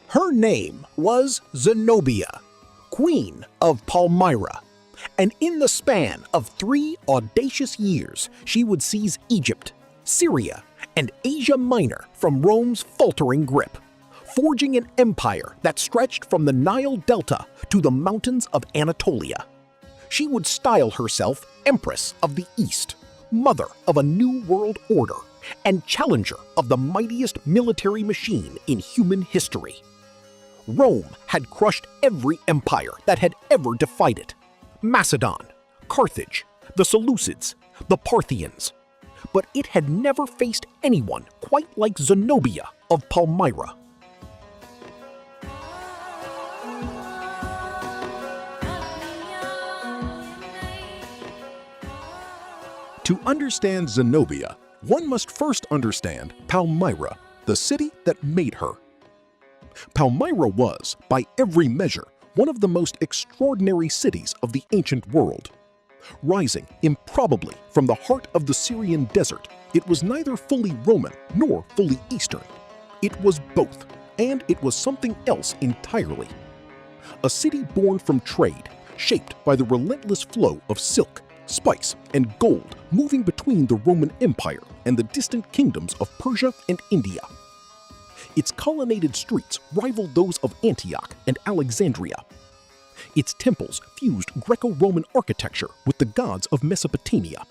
Her name was Zenobia, Queen of Palmyra, and in the span of 3 audacious years, she would seize Egypt, Syria, and Asia Minor from Rome's faltering grip, forging an empire that stretched from the Nile Delta to the mountains of Anatolia. She would style herself Empress of the East, mother of a new world order, and challenger of the mightiest military machine in human history. Rome had crushed every empire that had ever defied it: Macedon, Carthage, the Seleucids, the Parthians. But it had never faced anyone quite like Zenobia of Palmyra. To understand Zenobia, one must first understand Palmyra, the city that made her. Palmyra was, by every measure, one of the most extraordinary cities of the ancient world. Rising improbably from the heart of the Syrian desert, it was neither fully Roman nor fully Eastern. It was both, and it was something else entirely. A city born from trade, shaped by the relentless flow of silk, spice, and gold moving between the Roman Empire and the distant kingdoms of Persia and India. Its colonnaded streets rivaled those of Antioch and Alexandria. Its temples fused Greco-Roman architecture with the gods of Mesopotamia.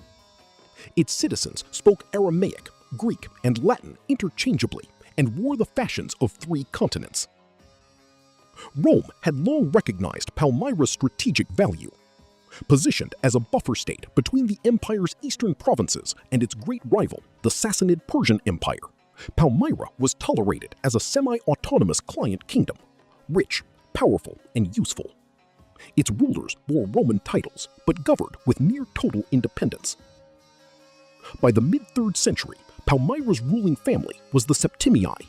Its citizens spoke Aramaic, Greek, and Latin interchangeably and wore the fashions of 3 continents. Rome had long recognized Palmyra's strategic value. Positioned as a buffer state between the empire's eastern provinces and its great rival, the Sassanid Persian Empire, Palmyra was tolerated as a semi-autonomous client kingdom, rich, powerful, and useful. Its rulers bore Roman titles, but governed with near total independence. By the mid-3rd century, Palmyra's ruling family was the Septimii,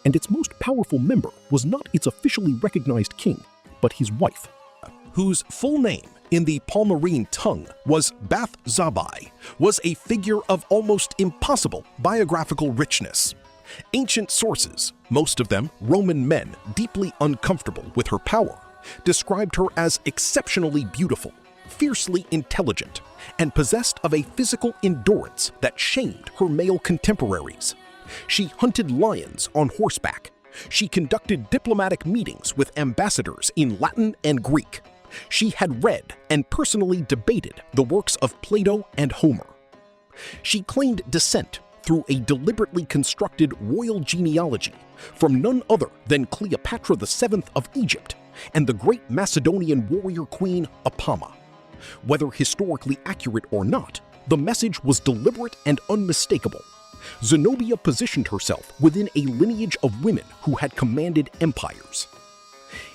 and its most powerful member was not its officially recognized king, but his wife, whose full name in the Palmyrene tongue was Bath-Zabai, was a figure of almost impossible biographical richness. Ancient sources, most of them Roman men deeply uncomfortable with her power, described her as exceptionally beautiful, fiercely intelligent, and possessed of a physical endurance that shamed her male contemporaries. She hunted lions on horseback. She conducted diplomatic meetings with ambassadors in Latin and Greek. She had read and personally debated the works of Plato and Homer. She claimed descent through a deliberately constructed royal genealogy from none other than Cleopatra VII of Egypt and the great Macedonian warrior queen Apama. Whether historically accurate or not, the message was deliberate and unmistakable. Zenobia positioned herself within a lineage of women who had commanded empires.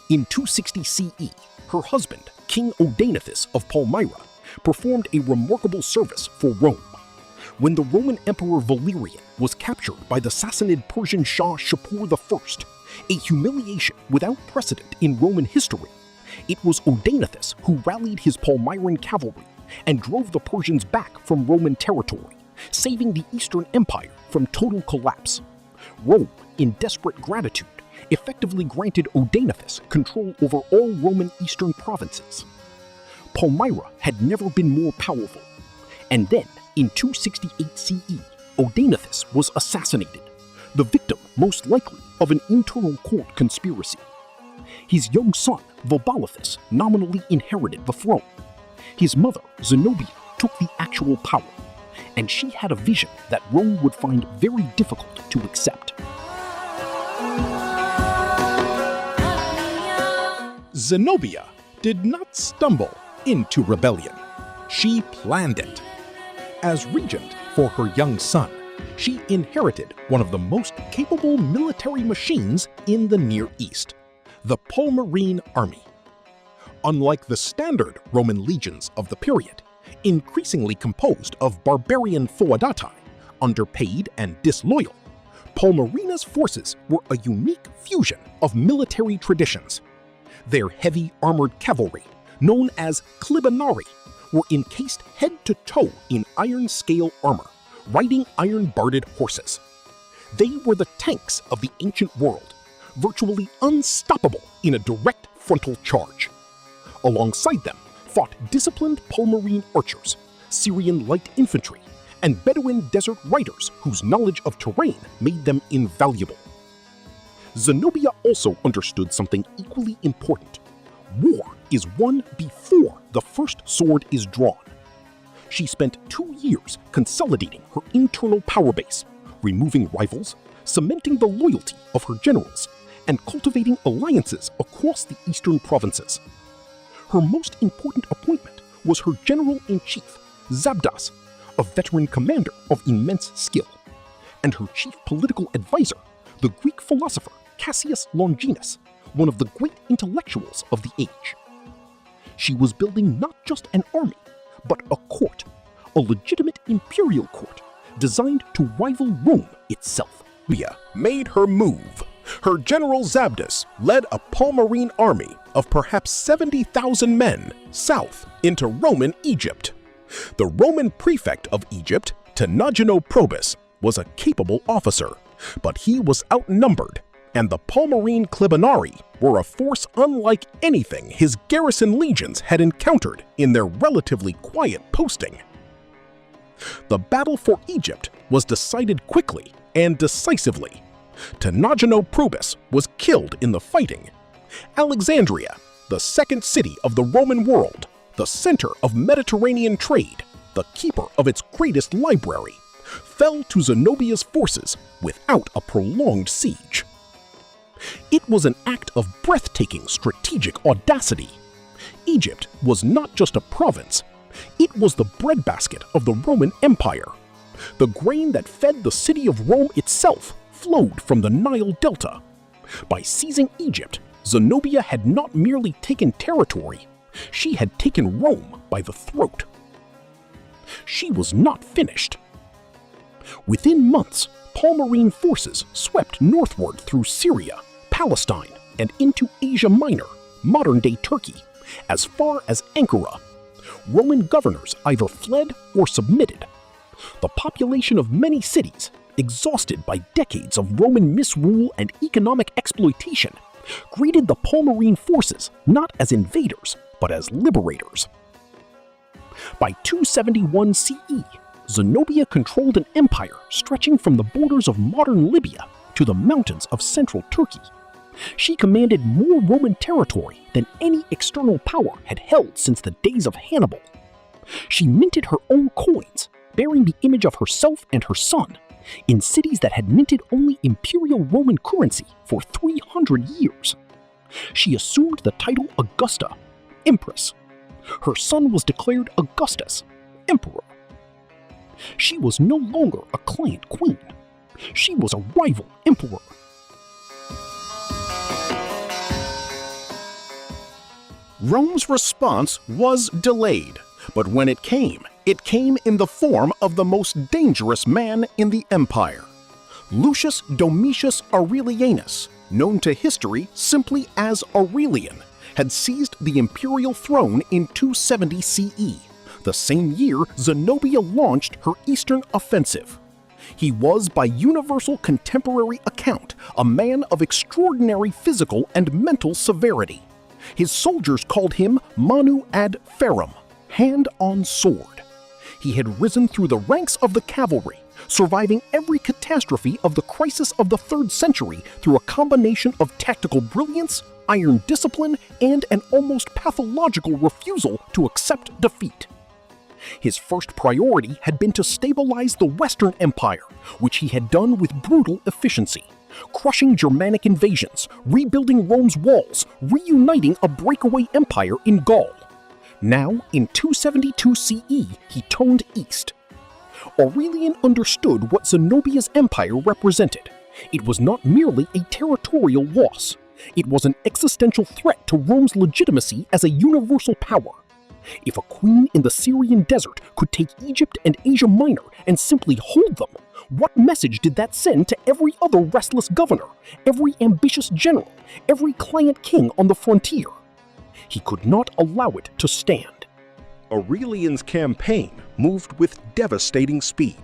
In 260 CE, her husband, King Odaenathus of Palmyra, performed a remarkable service for Rome. When the Roman Emperor Valerian was captured by the Sassanid Persian Shah Shapur I, a humiliation without precedent in Roman history, it was Odaenathus who rallied his Palmyran cavalry and drove the Persians back from Roman territory, saving the Eastern Empire from total collapse. Rome, in desperate gratitude, effectively granted Odaenathus control over all Roman eastern provinces. Palmyra had never been more powerful, and then, in 268 CE, Odaenathus was assassinated, the victim most likely of an internal court conspiracy. His young son, Valbalathus, nominally inherited the throne. His mother, Zenobia, took the actual power, and she had a vision that Rome would find very difficult to accept. Zenobia did not stumble into rebellion. She planned it. As regent for her young son, she inherited one of the most capable military machines in the Near East, the Palmyrene army. Unlike the standard Roman legions of the period, increasingly composed of barbarian feudati, underpaid and disloyal, Palmyrena's forces were a unique fusion of military traditions. Their heavy armored cavalry, known as clibanarii, were encased head to toe in iron scale armor, riding iron-barded horses. They were the tanks of the ancient world, virtually unstoppable in a direct frontal charge. Alongside them fought disciplined Palmyrene archers, Syrian light infantry, and Bedouin desert riders whose knowledge of terrain made them invaluable. Zenobia also understood something equally important. War is won before the first sword is drawn. She spent 2 years consolidating her internal power base, removing rivals, cementing the loyalty of her generals, and cultivating alliances across the eastern provinces. Her most important appointment was her general-in-chief, Zabdas, a veteran commander of immense skill, and her chief political advisor, the Greek philosopher Cassius Longinus, one of the great intellectuals of the age. She was building not just an army, but a court, a legitimate imperial court designed to rival Rome itself. Zenobia made her move. Her general Zabdas led a Palmyrene army of perhaps 70,000 men south into Roman Egypt. The Roman prefect of Egypt, Zenobia, was a capable officer, but he was outnumbered, and the Palmyrene Clibanarii were a force unlike anything his garrison legions had encountered in their relatively quiet posting. The battle for Egypt was decided quickly and decisively. Zenobia was killed in the fighting. Alexandria, the second city of the Roman world, the center of Mediterranean trade, the keeper of its greatest library, fell to Zenobia's forces without a prolonged siege. It was an act of breathtaking strategic audacity. Egypt was not just a province, it was the breadbasket of the Roman Empire. The grain that fed the city of Rome itself flowed from the Nile Delta. By seizing Egypt, Zenobia had not merely taken territory, she had taken Rome by the throat. She was not finished. Within months, Palmyrene forces swept northward through Syria, Palestine, and into Asia Minor, modern-day Turkey, as far as Ankara. Roman governors either fled or submitted. The population of many cities, exhausted by decades of Roman misrule and economic exploitation, greeted the Palmyrene forces not as invaders, but as liberators. By 271 CE, Zenobia controlled an empire stretching from the borders of modern Libya to the mountains of central Turkey. She commanded more Roman territory than any external power had held since the days of Hannibal. She minted her own coins, bearing the image of herself and her son, in cities that had minted only imperial Roman currency for 300 years. She assumed the title Augusta, Empress. Her son was declared Augustus, Emperor. She was no longer a client queen. She was a rival emperor. Rome's response was delayed, but when it came in the form of the most dangerous man in the empire. Lucius Domitius Aurelianus, known to history simply as Aurelian, had seized the imperial throne in 270 CE, the same year Zenobia launched her eastern offensive. He was, by universal contemporary account, a man of extraordinary physical and mental severity. His soldiers called him Manu ad Ferrum, hand on sword. He had risen through the ranks of the cavalry, surviving every catastrophe of the crisis of the 3rd century through a combination of tactical brilliance, iron discipline, and an almost pathological refusal to accept defeat. His first priority had been to stabilize the Western Empire, which he had done with brutal efficiency, crushing Germanic invasions, rebuilding Rome's walls, reuniting a breakaway empire in Gaul. Now, in 272 CE, he turned east. Aurelian understood what Zenobia's empire represented. It was not merely a territorial loss. It was an existential threat to Rome's legitimacy as a universal power. If a queen in the Syrian desert could take Egypt and Asia Minor and simply hold them, what message did that send to every other restless governor, every ambitious general, every client king on the frontier? He could not allow it to stand. Aurelian's campaign moved with devastating speed.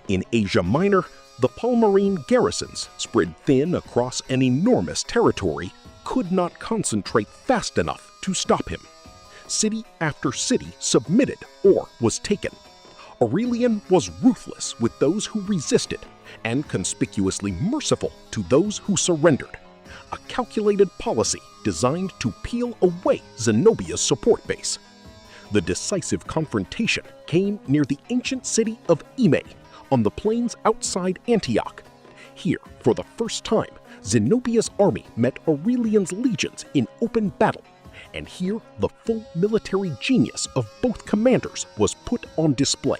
In Asia Minor, The Palmyrene garrisons, spread thin across an enormous territory, could not concentrate fast enough to stop him. City after city submitted or was taken. Aurelian was ruthless with those who resisted and conspicuously merciful to those who surrendered. A calculated policy designed to peel away Zenobia's support base. The decisive confrontation came near the ancient city of Ime, on the plains outside Antioch. Here, for the first time, Zenobia's army met Aurelian's legions in open battle, and here the full military genius of both commanders was put on display.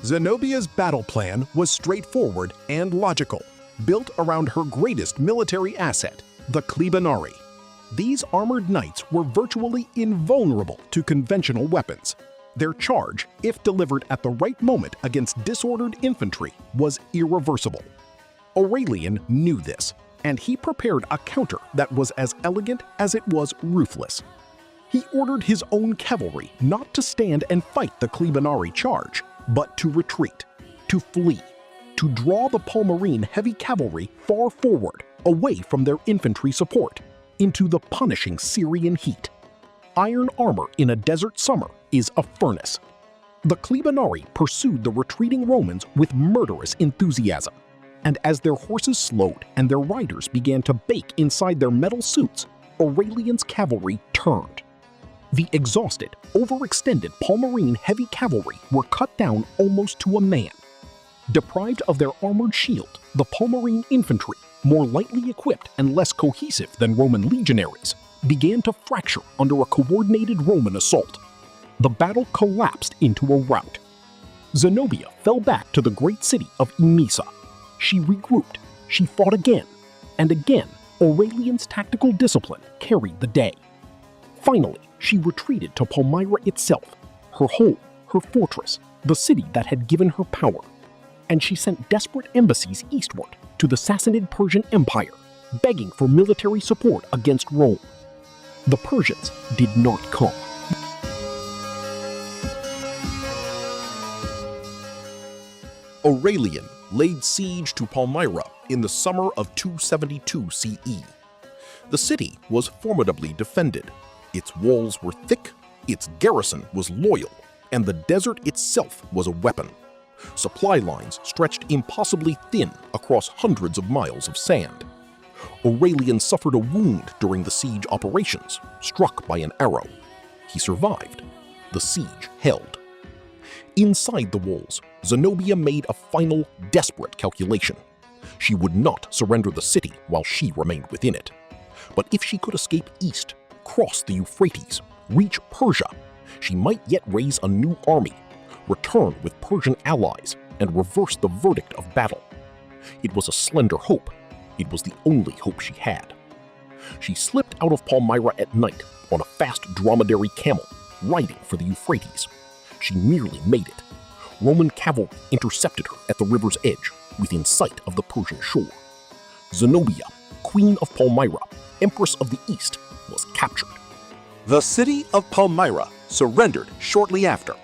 Zenobia's battle plan was straightforward and logical, built around her greatest military asset, the Klebanari. These armored knights were virtually invulnerable to conventional weapons. Their charge, if delivered at the right moment against disordered infantry, was irreversible. Aurelian knew this, and he prepared a counter that was as elegant as it was ruthless. He ordered his own cavalry not to stand and fight the Klebanari charge, but to retreat, to flee, to draw the Palmyrene heavy cavalry far forward, away from their infantry support, into the punishing Syrian heat. Iron armor in a desert summer is a furnace. The Klebanari pursued the retreating Romans with murderous enthusiasm, and as their horses slowed and their riders began to bake inside their metal suits, Aurelian's cavalry turned. The exhausted, overextended Palmyrene heavy cavalry were cut down almost to a man. Deprived of their armored shield, the Palmyrene infantry, more lightly equipped and less cohesive than Roman legionaries, began to fracture under a coordinated Roman assault. The battle collapsed into a rout. Zenobia fell back to the great city of Emesa. She regrouped, she fought again, and again Aurelian's tactical discipline carried the day. Finally, she retreated to Palmyra itself, her home, her fortress, the city that had given her power. And she sent desperate embassies eastward to the Sassanid Persian Empire, begging for military support against Rome. The Persians did not come. Aurelian laid siege to Palmyra in the summer of 272 CE. The city was formidably defended. Its walls were thick, its garrison was loyal, and the desert itself was a weapon. Supply lines stretched impossibly thin across hundreds of miles of sand. Aurelian suffered a wound during the siege operations, struck by an arrow. He survived. The siege held. Inside the walls, Zenobia made a final, desperate calculation. She would not surrender the city while she remained within it. But if she could escape east, cross the Euphrates, reach Persia, she might yet raise a new army, return with Persian allies, and reverse the verdict of battle. It was a slender hope. It was the only hope she had. She slipped out of Palmyra at night on a fast dromedary camel, riding for the Euphrates. She nearly made it. Roman cavalry intercepted her at the river's edge, within sight of the Persian shore. Zenobia, Queen of Palmyra, Empress of the East, was captured. The city of Palmyra surrendered shortly after.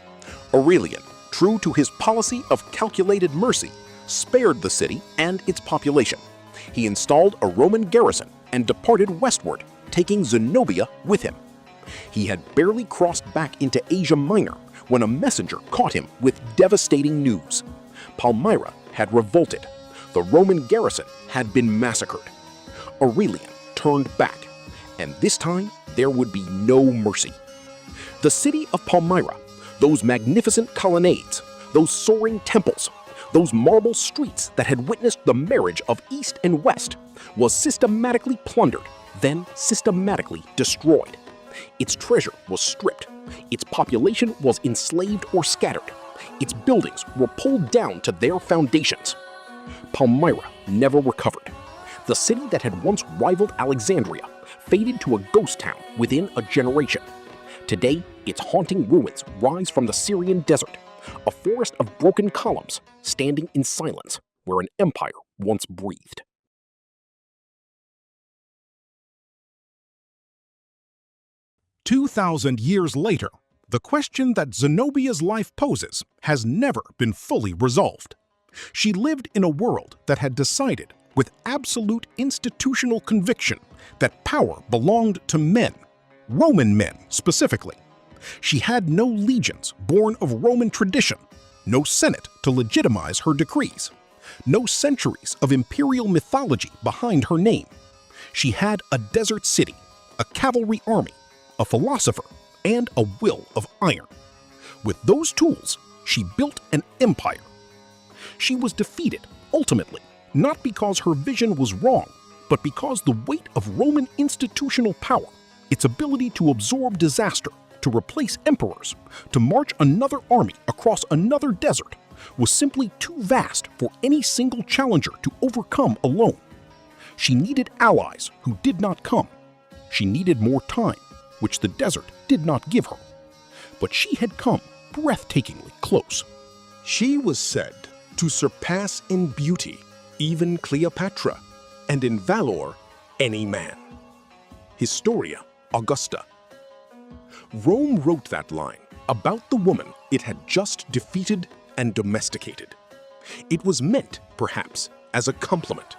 Aurelian, true to his policy of calculated mercy, spared the city and its population. He installed a Roman garrison and departed westward, taking Zenobia with him. He had barely crossed back into Asia Minor when a messenger caught him with devastating news. Palmyra had revolted. The Roman garrison had been massacred. Aurelian turned back, and this time there would be no mercy. The city of Palmyra, those magnificent colonnades, those soaring temples, those marble streets that had witnessed the marriage of East and West, was systematically plundered, then systematically destroyed. Its treasure was stripped. Its population was enslaved or scattered. Its buildings were pulled down to their foundations. Palmyra never recovered. The city that had once rivaled Alexandria faded to a ghost town within a generation. Today, its haunting ruins rise from the Syrian desert, a forest of broken columns standing in silence where an empire once breathed. 2,000 years later, the question that Zenobia's life poses has never been fully resolved. She lived in a world that had decided with absolute institutional conviction that power belonged to men, Roman men specifically. She had no legions born of Roman tradition, no senate to legitimize her decrees, no centuries of imperial mythology behind her name. She had a desert city, a cavalry army, a philosopher, and a will of iron. With those tools, she built an empire. She was defeated, ultimately, not because her vision was wrong, but because the weight of Roman institutional power, its ability to absorb disaster, to replace emperors, to march another army across another desert, was simply too vast for any single challenger to overcome alone. She needed allies who did not come. She needed more time, which the desert did not give her. But she had come breathtakingly close. She was said to surpass in beauty even Cleopatra, and in valor any man. Historia Augusta. Rome wrote that line about the woman it had just defeated and domesticated. It was meant, perhaps, as a compliment.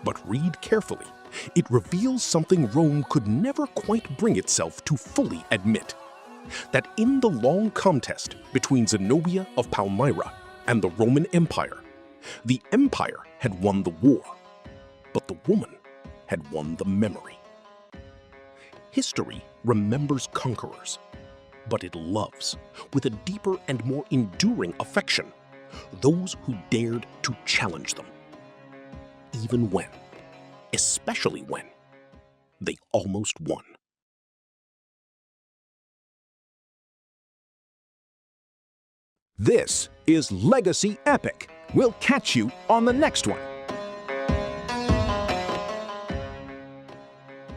But read carefully. It reveals something Rome could never quite bring itself to fully admit. That in the long contest between Zenobia of Palmyra and the Roman Empire, the empire had won the war, but the woman had won the memory. History remembers conquerors, but it loves, with a deeper and more enduring affection, those who dared to challenge them. Even when, especially when, they almost won. This is Legacy Epic. We'll catch you on the next one.